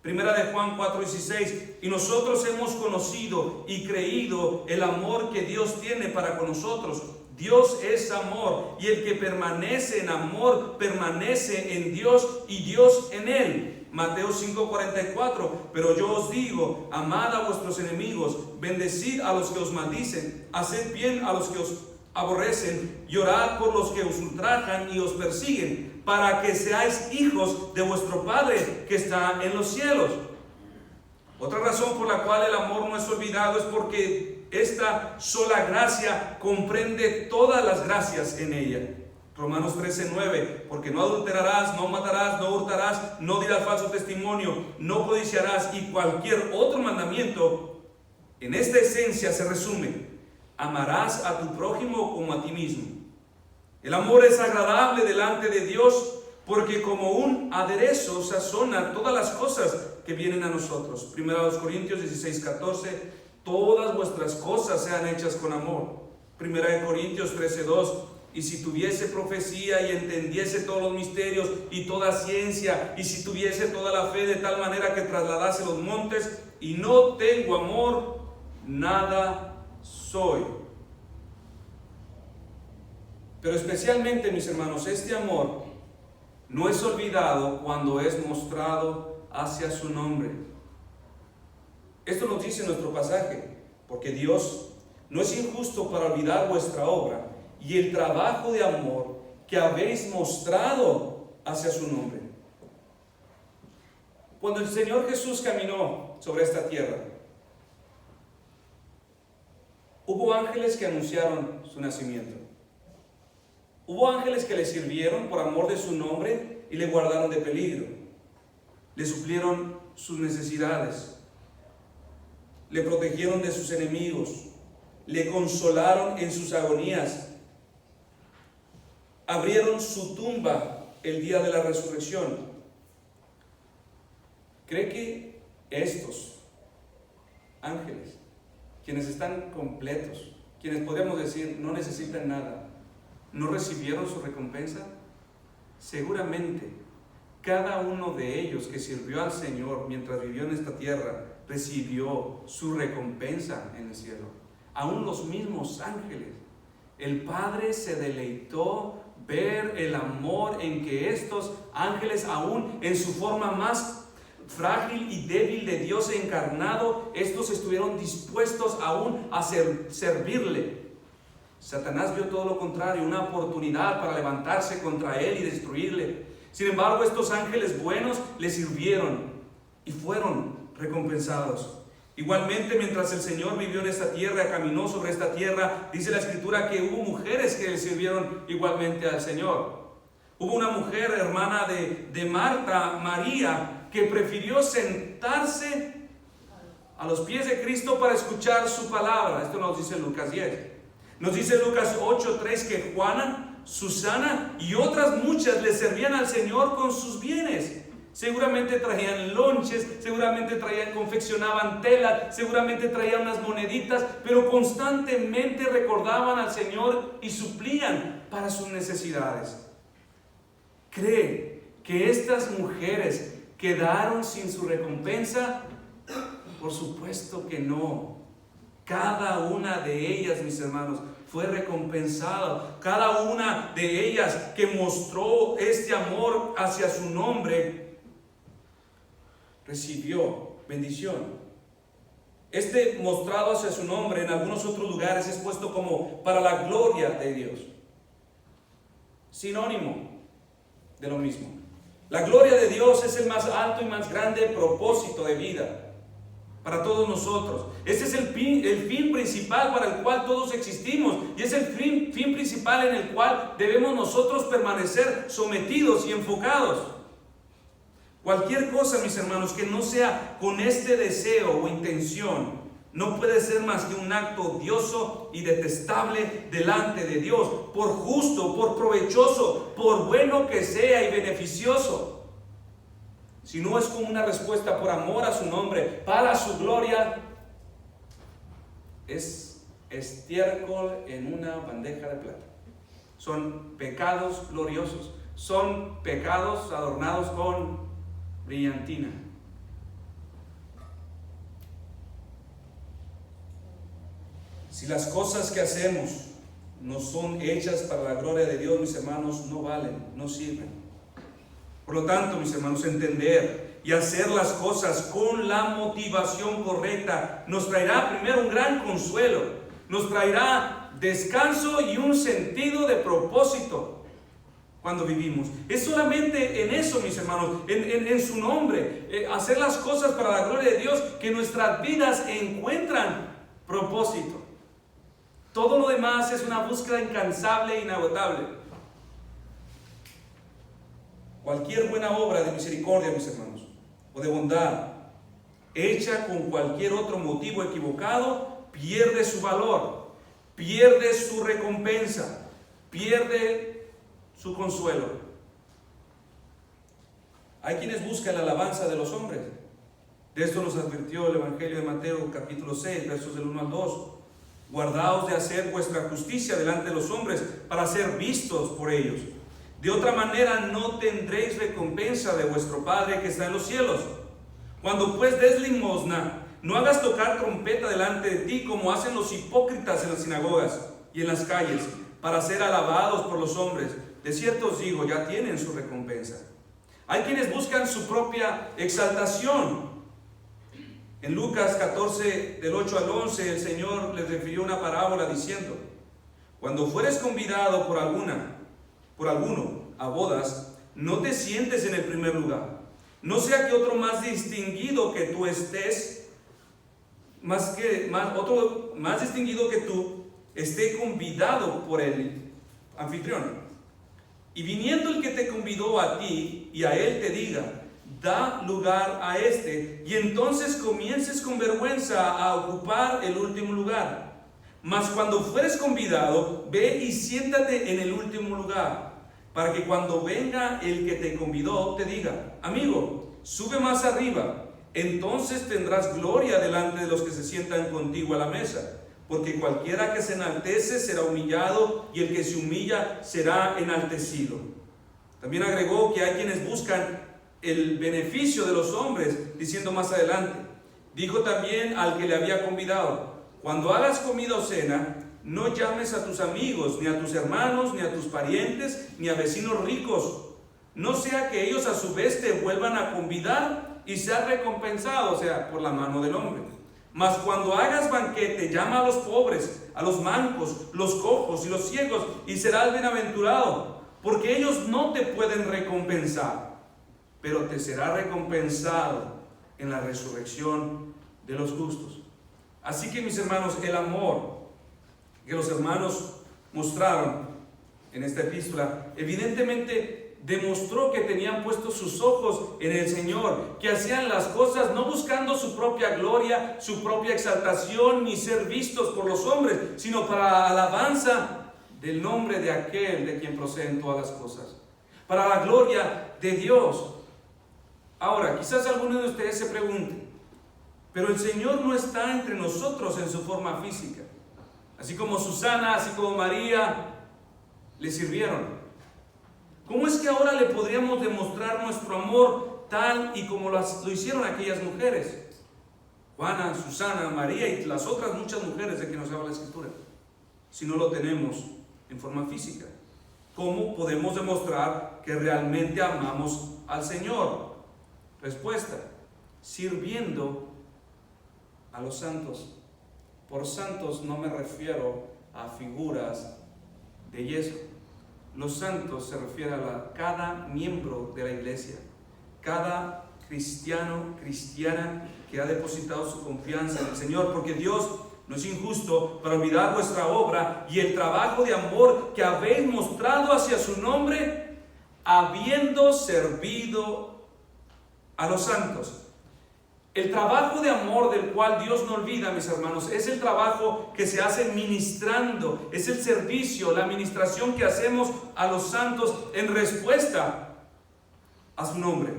Primera de Juan 4:16, y nosotros hemos conocido y creído el amor que Dios tiene para con nosotros. Dios es amor, y el que permanece en amor, permanece en Dios y Dios en él. Mateo 5:44, pero yo os digo, amad a vuestros enemigos, bendecid a los que os maldicen, haced bien a los que os aborrecen, y orad por los que os ultrajan y os persiguen, para que seáis hijos de vuestro Padre que está en los cielos. Otra razón por la cual el amor no es olvidado es porque esta sola gracia comprende todas las gracias en ella. Romanos 13:9, porque no adulterarás, no matarás, no hurtarás, no dirás falso testimonio, no codiciarás, y cualquier otro mandamiento en esta esencia se resume: amarás a tu prójimo como a ti mismo. El amor es agradable delante de Dios, porque como un aderezo sazona todas las cosas que vienen a nosotros. 1 Corintios 16:14, todas vuestras cosas sean hechas con amor. 1 Corintios 13:2, y si tuviese profecía y entendiese todos los misterios y toda ciencia, y si tuviese toda la fe de tal manera que trasladase los montes, y no tengo amor, nada soy. Pero especialmente, mis hermanos, este amor no es olvidado cuando es mostrado hacia su nombre. Esto nos dice nuestro pasaje, porque Dios no es injusto para olvidar vuestra obra y el trabajo de amor que habéis mostrado hacia su nombre. Cuando el Señor Jesús caminó sobre esta tierra, hubo ángeles que anunciaron su nacimiento. Hubo ángeles que le sirvieron por amor de su nombre y le guardaron de peligro. Le suplieron sus necesidades. Le protegieron de sus enemigos. Le consolaron en sus agonías. Abrieron su tumba el día de la resurrección. ¿Cree que estos ángeles, quienes están completos, quienes podríamos decir no necesitan nada, no recibieron su recompensa? Seguramente cada uno de ellos que sirvió al Señor mientras vivió en esta tierra recibió su recompensa en el cielo. Aún los mismos ángeles. El Padre se deleitó ver el amor en que estos ángeles, aún en su forma más frágil y débil de Dios encarnado, estos estuvieron dispuestos aún a servirle. Satanás vio todo lo contrario, una oportunidad para levantarse contra él y destruirle. Sin embargo, estos ángeles buenos le sirvieron y fueron recompensados. Igualmente, mientras el Señor vivió en esta tierra, caminó sobre esta tierra, dice la Escritura que hubo mujeres que le sirvieron igualmente al Señor. Hubo una mujer, hermana de Marta, María, que prefirió sentarse a los pies de Cristo para escuchar su palabra. Esto nos dice Lucas 10. Nos dice Lucas 8:3 que Juana, Susana y otras muchas le servían al Señor con sus bienes. Seguramente traían lonches, seguramente confeccionaban tela, seguramente traían unas moneditas, pero constantemente recordaban al Señor y suplían para sus necesidades. ¿Cree que estas mujeres quedaron sin su recompensa? Por supuesto que no. Cada una de ellas, mis hermanos, fue recompensada. Cada una de ellas que mostró este amor hacia su nombre recibió bendición. Este mostrado hacia su nombre en algunos otros lugares es puesto como para la gloria de Dios. Sinónimo de lo mismo. La gloria de Dios es el más alto y más grande propósito de vida para todos nosotros. Este es el fin principal para el cual todos existimos, y es el fin principal en el cual debemos nosotros permanecer sometidos y enfocados. Cualquier cosa, mis hermanos, que no sea con este deseo o intención, no puede ser más que un acto odioso y detestable delante de Dios, por justo, por provechoso, por bueno que sea y beneficioso. Si no es como una respuesta por amor a su nombre, para su gloria, es estiércol en una bandeja de plata. Son pecados gloriosos, son pecados adornados con brillantina. Si las cosas que hacemos no son hechas para la gloria de Dios, mis hermanos, no valen, no sirven. Por lo tanto, mis hermanos, entender y hacer las cosas con la motivación correcta nos traerá primero un gran consuelo, nos traerá descanso y un sentido de propósito cuando vivimos. Es solamente en eso, mis hermanos, en su nombre, hacer las cosas para la gloria de Dios, que nuestras vidas encuentran propósito. Todo lo demás es una búsqueda incansable e inagotable. Cualquier buena obra de misericordia, mis hermanos, o de bondad, hecha con cualquier otro motivo equivocado, pierde su valor, pierde su recompensa, pierde su consuelo. Hay quienes buscan la alabanza de los hombres. De esto nos advirtió el Evangelio de Mateo, capítulo 6, versos del 1 al 2. Guardaos de hacer vuestra justicia delante de los hombres para ser vistos por ellos. De otra manera no tendréis recompensa de vuestro Padre que está en los cielos. Cuando pues des limosna, no hagas tocar trompeta delante de ti como hacen los hipócritas en las sinagogas y en las calles, para ser alabados por los hombres. De cierto os digo, ya tienen su recompensa. Hay quienes buscan su propia exaltación. En Lucas 14, del 8 al 11, el Señor les refirió una parábola diciendo: cuando fueres convidado por alguno a bodas, no te sientes en el primer lugar, no sea que otro más distinguido que tú esté convidado por el anfitrión. Y viniendo el que te convidó a ti y a él te diga: da lugar a este, y entonces comiences con vergüenza a ocupar el último lugar. Mas cuando fueres convidado, ve y siéntate en el último lugar, para que cuando venga el que te convidó te diga: amigo, sube más arriba. Entonces tendrás gloria delante de los que se sientan contigo a la mesa. Porque cualquiera que se enaltece será humillado, y el que se humilla será enaltecido. También agregó que hay quienes buscan el beneficio de los hombres, diciendo más adelante: dijo también al que le había convidado: cuando hagas comida o cena, no llames a tus amigos, ni a tus hermanos, ni a tus parientes, ni a vecinos ricos, no sea que ellos a su vez te vuelvan a convidar y seas recompensado, o sea, por la mano del hombre. Mas cuando hagas banquete, llama a los pobres, a los mancos, los cojos y los ciegos, y serás bienaventurado, porque ellos no te pueden recompensar, pero te será recompensado en la resurrección de los justos. Así que, mis hermanos, el amor que los hermanos mostraron en esta epístola evidentemente demostró que tenían puestos sus ojos en el Señor, que hacían las cosas no buscando su propia gloria, su propia exaltación, ni ser vistos por los hombres, sino para la alabanza del nombre de aquel de quien proceden todas las cosas, para la gloria de Dios. Ahora, quizás alguno de ustedes se pregunte: pero el Señor no está entre nosotros en su forma física, así como Susana, así como María le sirvieron. ¿Cómo es que ahora le podríamos demostrar nuestro amor tal y como lo hicieron aquellas mujeres? Juana, Susana, María y las otras muchas mujeres de que nos habla la Escritura, si no lo tenemos en forma física. ¿Cómo podemos demostrar que realmente amamos al Señor? Respuesta: sirviendo a los santos. Por santos no me refiero a figuras de yeso. Los santos se refiere a cada miembro de la iglesia, cada cristiano, cristiana que ha depositado su confianza en el Señor, porque Dios no es injusto para olvidar vuestra obra y el trabajo de amor que habéis mostrado hacia su nombre, habiendo servido a los santos. El trabajo de amor del cual Dios no olvida, mis hermanos, es el trabajo que se hace ministrando, es el servicio, la administración que hacemos a los santos en respuesta a su nombre.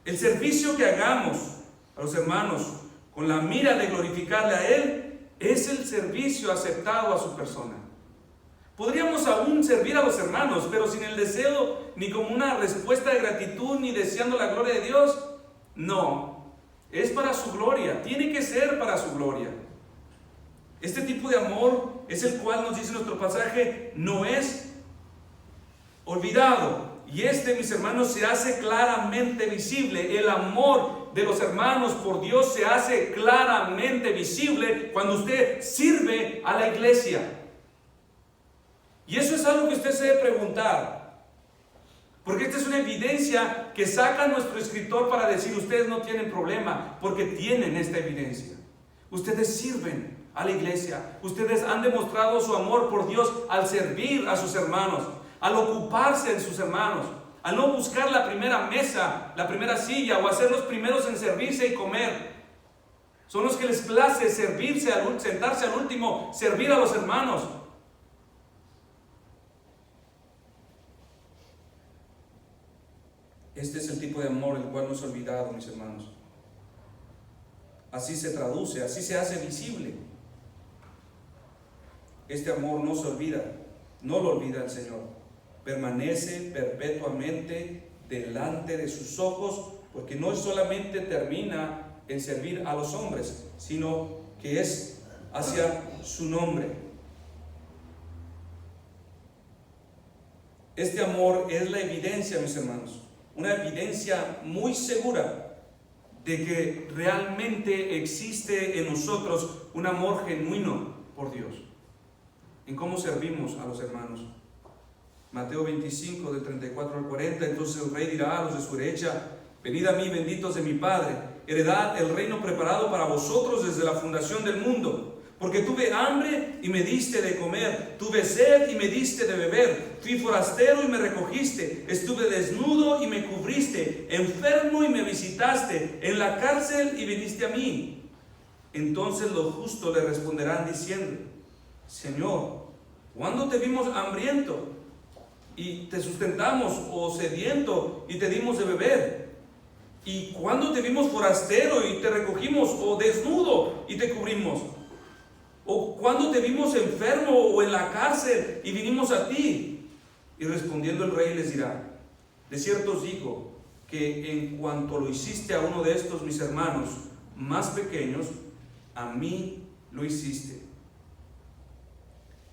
El servicio que hagamos a los hermanos con la mira de glorificarle a Él es el servicio aceptado a su persona. Podríamos aún servir a los hermanos, pero sin el deseo ni como una respuesta de gratitud ni deseando la gloria de Dios. No. Es para su gloria, tiene que ser para su gloria. Este tipo de amor es el cual nos dice nuestro pasaje, no es olvidado. Y mis hermanos, se hace claramente visible. El amor de los hermanos por Dios se hace claramente visible cuando usted sirve a la iglesia. Y eso es algo que usted se debe preguntar. Porque esta es una evidencia que saca nuestro escritor para decir: ustedes no tienen problema, porque tienen esta evidencia. Ustedes sirven a la iglesia. Ustedes han demostrado su amor por Dios al servir a sus hermanos, al ocuparse de sus hermanos, al no buscar la primera mesa, la primera silla o a ser los primeros en servirse y comer. Son los que les place servirse, sentarse al último, servir a los hermanos. Este es el tipo de amor el cual no es olvidado, mis hermanos. Así se traduce, así se hace visible. Este amor no se olvida, no lo olvida el Señor. Permanece perpetuamente delante de sus ojos, porque no solamente termina en servir a los hombres, sino que es hacia su nombre. Este amor es la evidencia, mis hermanos, una evidencia muy segura de que realmente existe en nosotros un amor genuino por Dios, en cómo servimos a los hermanos. Mateo 25, del 34 al 40, entonces el rey dirá a los de su derecha: venid a mí, benditos de mi Padre, heredad el reino preparado para vosotros desde la fundación del mundo. Porque tuve hambre y me diste de comer, tuve sed y me diste de beber, fui forastero y me recogiste, estuve desnudo y me cubriste, enfermo y me visitaste, en la cárcel y viniste a mí. Entonces los justos le responderán diciendo: Señor, ¿cuándo te vimos hambriento y te sustentamos, o sediento y te dimos de beber? ¿Y cuándo te vimos forastero y te recogimos, o desnudo y te cubrimos? ¿O cuándo te vimos enfermo o en la cárcel y vinimos a ti? Y respondiendo el rey les dirá: de cierto os digo que en cuanto lo hiciste a uno de estos mis hermanos más pequeños, a mí lo hiciste.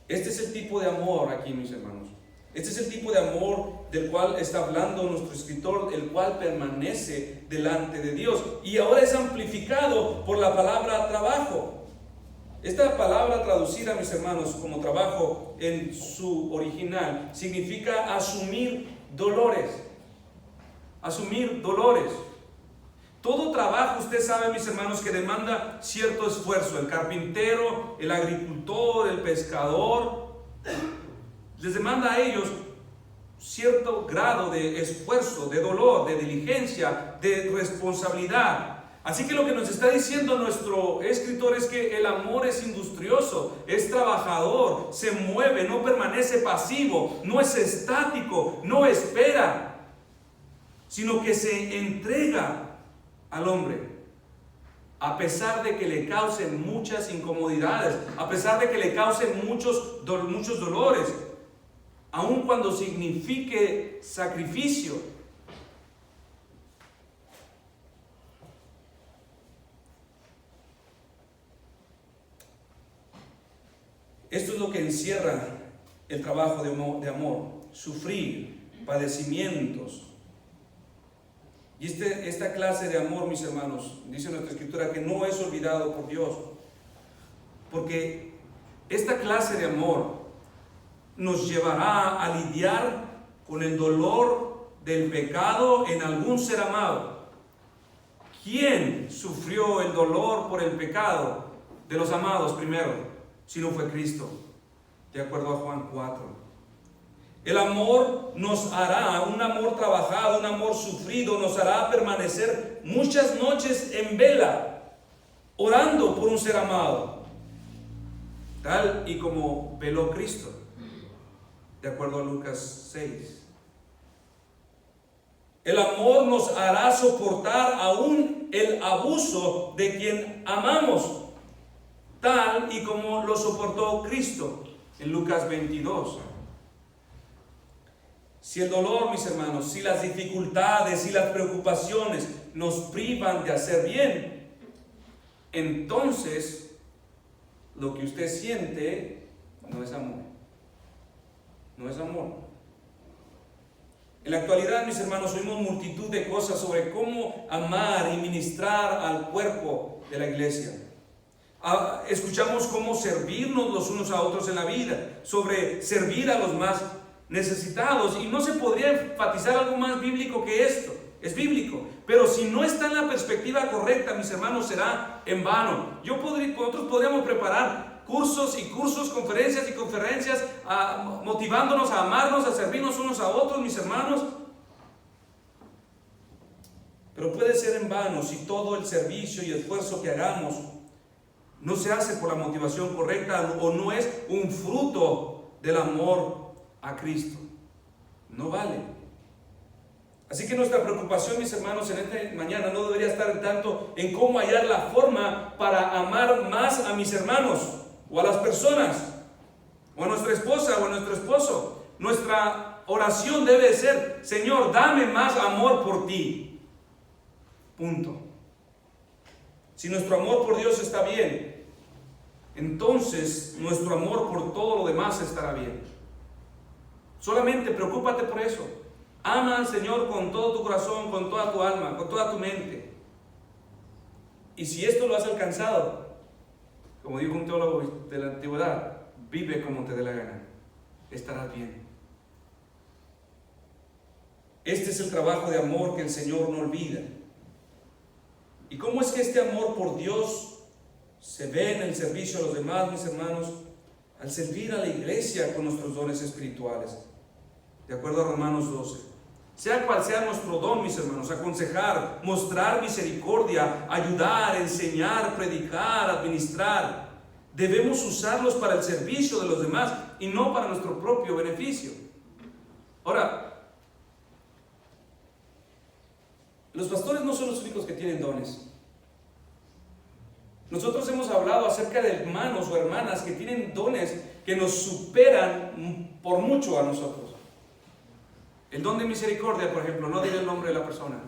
Este es el tipo de amor aquí, mis hermanos. Este es el tipo de amor del cual está hablando nuestro escritor, el cual permanece delante de Dios. Y ahora es amplificado por la palabra trabajo. Esta palabra traducida, mis hermanos, como trabajo en su original, significa asumir dolores. Asumir dolores. Todo trabajo, usted sabe, mis hermanos, que demanda cierto esfuerzo. El carpintero, el agricultor, el pescador, les demanda a ellos cierto grado de esfuerzo, de dolor, de diligencia, de responsabilidad. Así que lo que nos está diciendo nuestro escritor es que el amor es industrioso, es trabajador, se mueve, no permanece pasivo, no es estático, no espera, sino que se entrega al hombre, a pesar de que le causen muchas incomodidades, a pesar de que le causen muchos dolores, aun cuando signifique sacrificio. Esto es lo que encierra el trabajo de amor: sufrir padecimientos. Y esta clase de amor, mis hermanos, dice nuestra escritura que no es olvidado por Dios, porque esta clase de amor nos llevará a lidiar con el dolor del pecado en algún ser amado. ¿Quién sufrió el dolor por el pecado de los amados primero? Si no fue Cristo, de acuerdo a Juan 4. El amor nos hará, un amor trabajado, un amor sufrido, nos hará permanecer muchas noches en vela, orando por un ser amado, tal y como veló Cristo, de acuerdo a Lucas 6. El amor nos hará soportar aún el abuso de quien amamos, tal y como lo soportó Cristo en Lucas 22. Si el dolor, mis hermanos, si las dificultades, si las preocupaciones nos privan de hacer bien, entonces lo que usted siente no es amor. No es amor. En la actualidad, mis hermanos, oímos multitud de cosas sobre cómo amar y ministrar al cuerpo de la iglesia. Escuchamos cómo servirnos los unos a otros en la vida, sobre servir a los más necesitados, y no se podría enfatizar algo más bíblico que esto. es bíblico. Pero si no está en la perspectiva correcta, mis hermanos, será en vano. Nosotros podríamos preparar cursos y cursos, conferencias y conferencias, motivándonos a amarnos, a servirnos unos a otros, mis hermanos. Pero puede ser en vano si todo el servicio y esfuerzo que hagamos no se hace por la motivación correcta o no es un fruto del amor a Cristo. No vale. Así que nuestra preocupación, mis hermanos, en esta mañana no debería estar tanto en cómo hallar la forma para amar más a mis hermanos o a las personas, o a nuestra esposa o a nuestro esposo. Nuestra oración debe ser: Señor, dame más amor por ti. Punto. Si nuestro amor por Dios está bien, entonces nuestro amor por todo lo demás estará bien. Solamente preocúpate por eso. Ama al Señor con todo tu corazón, con toda tu alma, con toda tu mente. Y si esto lo has alcanzado, como dijo un teólogo de la antigüedad, vive como te dé la gana, estarás bien. Este es el trabajo de amor que el Señor no olvida. ¿Y cómo es que este amor por Dios se ve en el servicio a los demás, mis hermanos? Al servir a la iglesia con nuestros dones espirituales, de acuerdo a Romanos 12. Sea cual sea nuestro don, mis hermanos: aconsejar, mostrar misericordia, ayudar, enseñar, predicar, administrar. Debemos usarlos para el servicio de los demás y no para nuestro propio beneficio. Ahora, los pastores no son los únicos que tienen dones. Nosotros hemos hablado acerca de hermanos o hermanas que tienen dones que nos superan por mucho a nosotros. El don de misericordia, por ejemplo, no diré el nombre de la persona,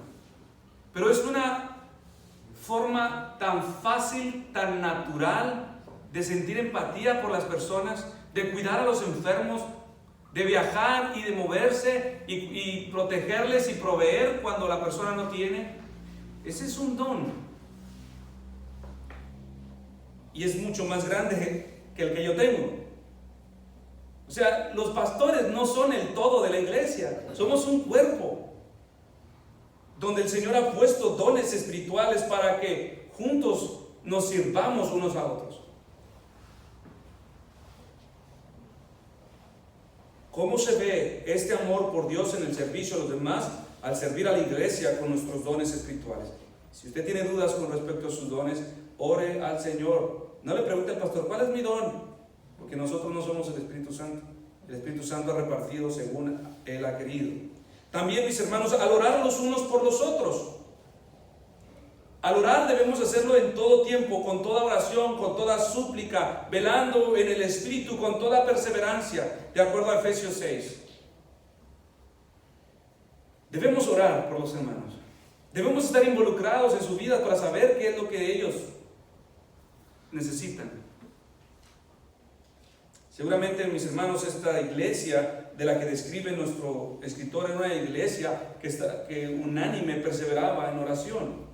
pero es una forma tan fácil, tan natural de sentir empatía por las personas, de cuidar a los enfermos, de viajar y de moverse y protegerles y proveer cuando la persona no tiene. Ese es un don. Y es mucho más grande que el que yo tengo. O sea, los pastores no son el todo de la iglesia. Somos un cuerpo donde el Señor ha puesto dones espirituales para que juntos nos sirvamos unos a otros. ¿Cómo se ve este amor por Dios en el servicio a los demás? Al servir a la iglesia con nuestros dones espirituales. Si usted tiene dudas con respecto a sus dones, ore al Señor. No le pregunte al pastor: ¿cuál es mi don? Porque nosotros no somos el Espíritu Santo. El Espíritu Santo ha repartido según Él ha querido. También, mis hermanos, al orar los unos por los otros. Al orar debemos hacerlo en todo tiempo, con toda oración, con toda súplica, velando en el Espíritu con toda perseverancia, de acuerdo a Efesios 6. Debemos orar por los hermanos. Debemos estar involucrados en su vida para saber qué es lo que ellos necesitan. Seguramente, mis hermanos, esta iglesia de la que describe nuestro escritor era una iglesia que unánime perseveraba en oración.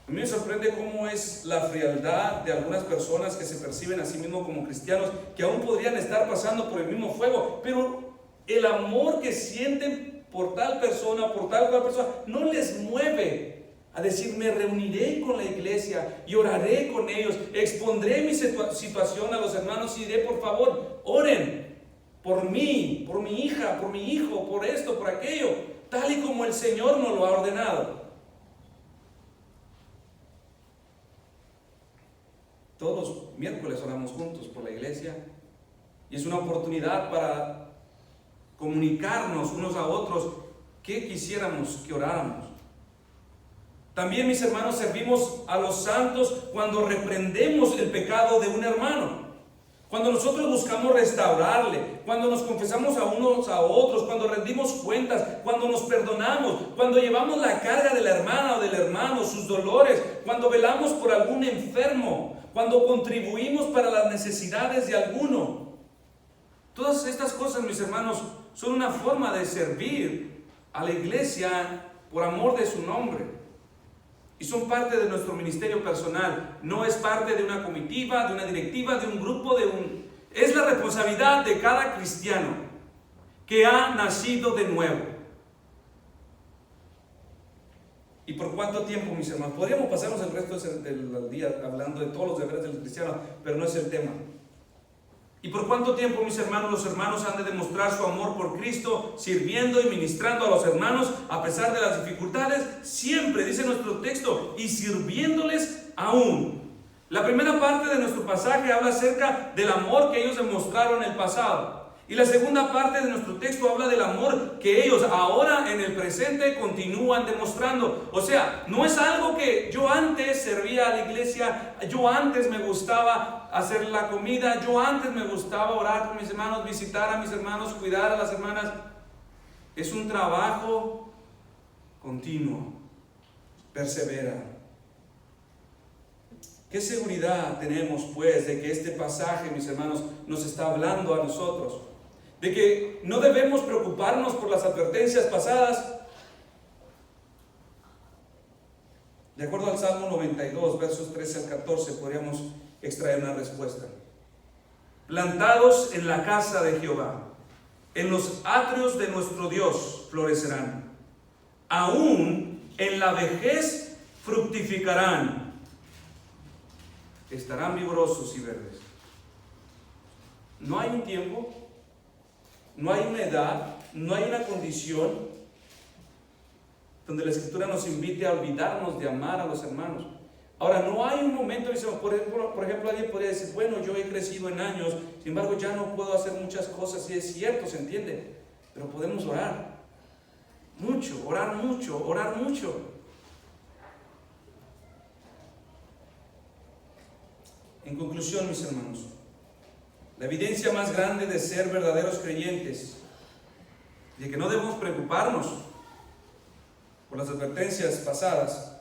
A mí me sorprende cómo es la frialdad de algunas personas que se perciben a sí mismos como cristianos, que aún podrían estar pasando por el mismo fuego, pero el amor que sienten por tal persona, por tal cual persona, no les mueve a decir: me reuniré con la iglesia y oraré con ellos, expondré mi situación a los hermanos y diré: por favor, oren por mí, por mi hija, por mi hijo, por esto, por aquello, tal y como el Señor nos lo ha ordenado. Todos los miércoles oramos juntos por la iglesia y es una oportunidad para comunicarnos unos a otros qué quisiéramos que oráramos. También, mis hermanos, servimos a los santos cuando reprendemos el pecado de un hermano, cuando nosotros buscamos restaurarle, cuando nos confesamos a unos a otros, cuando rendimos cuentas, cuando nos perdonamos, cuando llevamos la carga de la hermana o del hermano, sus dolores, cuando velamos por algún enfermo, cuando contribuimos para las necesidades de alguno. Todas estas cosas, mis hermanos, son una forma de servir a la iglesia por amor de su nombre. Y son parte de nuestro ministerio personal. No es parte de una comitiva, de una directiva, de un grupo, Es la responsabilidad de cada cristiano que ha nacido de nuevo. ¿Y por cuánto tiempo, mis hermanos? Podríamos pasarnos el resto del día hablando de todos los deberes del cristiano, pero no es el tema. ¿Y por cuánto tiempo, mis hermanos, los hermanos han de demostrar su amor por Cristo, sirviendo y ministrando a los hermanos a pesar de las dificultades? Siempre, dice nuestro texto, y sirviéndoles aún. La primera parte de nuestro pasaje habla acerca del amor que ellos demostraron en el pasado. Y la segunda parte de nuestro texto habla del amor que ellos ahora en el presente continúan demostrando. O sea, no es algo que yo antes servía a la iglesia, yo antes me gustaba hacer la comida, yo antes me gustaba orar con mis hermanos, visitar a mis hermanos, cuidar a las hermanas. Es un trabajo continuo, persevera. ¿Qué seguridad tenemos, pues, de que este pasaje, mis hermanos, nos está hablando a nosotros? De que no debemos preocuparnos por las advertencias pasadas. De acuerdo al Salmo 92, versos 13 al 14, podríamos extraer una respuesta. Plantados en la casa de Jehová, en los atrios de nuestro Dios florecerán. Aún en la vejez fructificarán. Estarán vigorosos y verdes. No hay un tiempo, no hay una edad, no hay una condición donde la Escritura nos invite a olvidarnos de amar a los hermanos. Ahora, no hay un momento, por ejemplo, alguien podría decir, bueno, yo he crecido en años, sin embargo ya no puedo hacer muchas cosas, y es cierto, se entiende, pero podemos orar mucho, orar mucho, orar mucho. En conclusión, mis hermanos, la evidencia más grande de ser verdaderos creyentes, de que no debemos preocuparnos por las advertencias pasadas,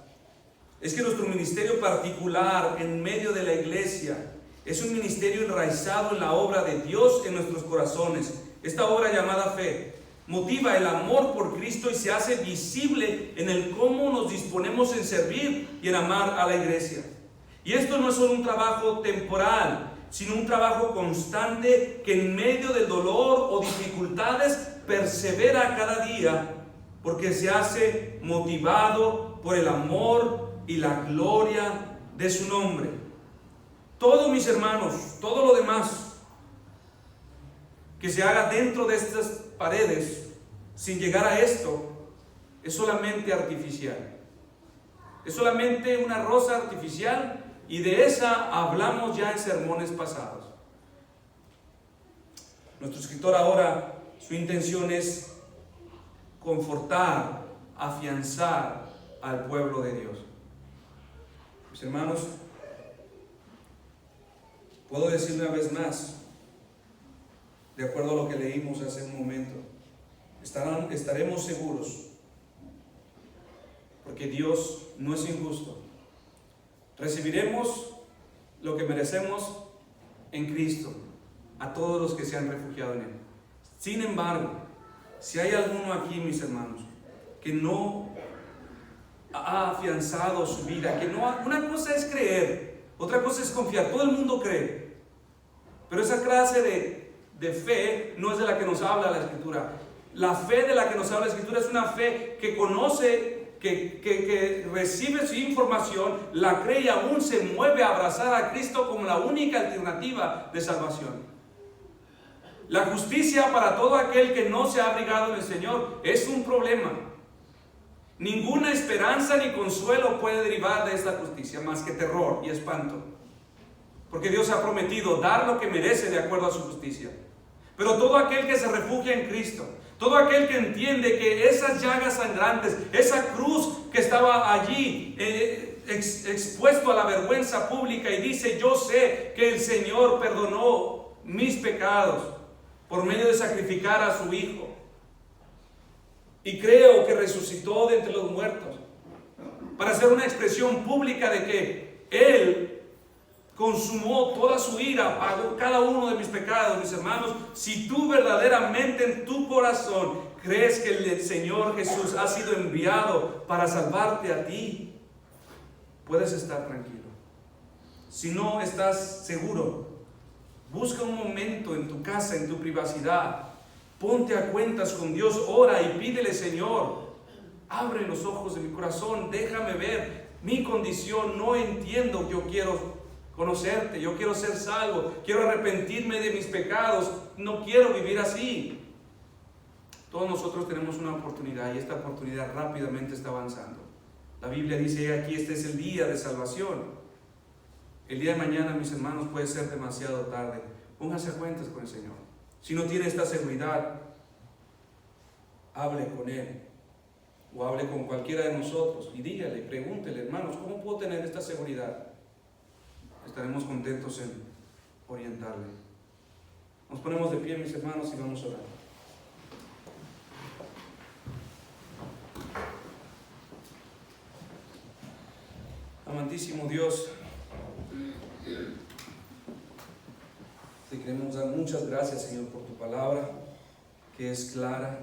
es que nuestro ministerio particular en medio de la iglesia es un ministerio enraizado en la obra de Dios en nuestros corazones. Esta obra llamada fe motiva el amor por Cristo y se hace visible en el cómo nos disponemos en servir y en amar a la iglesia. Y esto no es solo un trabajo temporal, sino un trabajo constante que en medio del dolor o dificultades persevera cada día, porque se hace motivado por el amor y la gloria de su nombre. Todo, mis hermanos, todo lo demás que se haga dentro de estas paredes sin llegar a esto es solamente artificial. Es solamente una rosa artificial. Y de esa hablamos ya en sermones pasados. Nuestro escritor ahora, su intención es confortar, afianzar al pueblo de Dios. Mis hermanos, puedo decir una vez más, de acuerdo a lo que leímos hace un momento, estaremos seguros, porque Dios no es injusto. Recibiremos lo que merecemos en Cristo, a todos los que se han refugiado en Él. Sin embargo, si hay alguno aquí, mis hermanos, que no ha afianzado su vida, una cosa es creer, otra cosa es confiar. Todo el mundo cree, pero esa clase de fe no es de la que nos habla la Escritura. La fe de la que nos habla la Escritura es una fe que conoce, que recibe su información, la cree y aún se mueve a abrazar a Cristo como la única alternativa de salvación. La justicia para todo aquel que no se ha abrigado en el Señor es un problema. Ninguna esperanza ni consuelo puede derivar de esta justicia más que terror y espanto, porque Dios ha prometido dar lo que merece de acuerdo a su justicia. Pero todo aquel que se refugia en Cristo, todo aquel que entiende que esas llagas sangrantes, esa cruz que estaba allí expuesto a la vergüenza pública, y dice, yo sé que el Señor perdonó mis pecados por medio de sacrificar a su Hijo, y creo que resucitó de entre los muertos, para hacer una expresión pública de que Él consumó toda su ira, pagó cada uno de mis pecados. Mis hermanos, si tú verdaderamente en tu corazón crees que el Señor Jesús ha sido enviado para salvarte a ti, puedes estar tranquilo. Si no estás seguro, busca un momento en tu casa, en tu privacidad, ponte a cuentas con Dios, ora y pídele, Señor, Abre los ojos de mi corazón, déjame ver mi condición, no entiendo, yo quiero conocerte, yo quiero ser salvo, quiero arrepentirme de mis pecados, no quiero vivir así. Todos nosotros tenemos una oportunidad y esta oportunidad rápidamente está avanzando. La Biblia dice aquí, este es el día de salvación. El día de mañana, mis hermanos, puede ser demasiado tarde. Póngase a cuentas con el Señor. Si no tiene esta seguridad, hable con Él o hable con cualquiera de nosotros y dígale, pregúntele, hermanos, ¿cómo puedo tener esta seguridad? Estaremos contentos en orientarle. Nos ponemos de pie, mis hermanos, y vamos a orar. Amantísimo Dios, te queremos dar muchas gracias, Señor, por tu palabra, que es clara.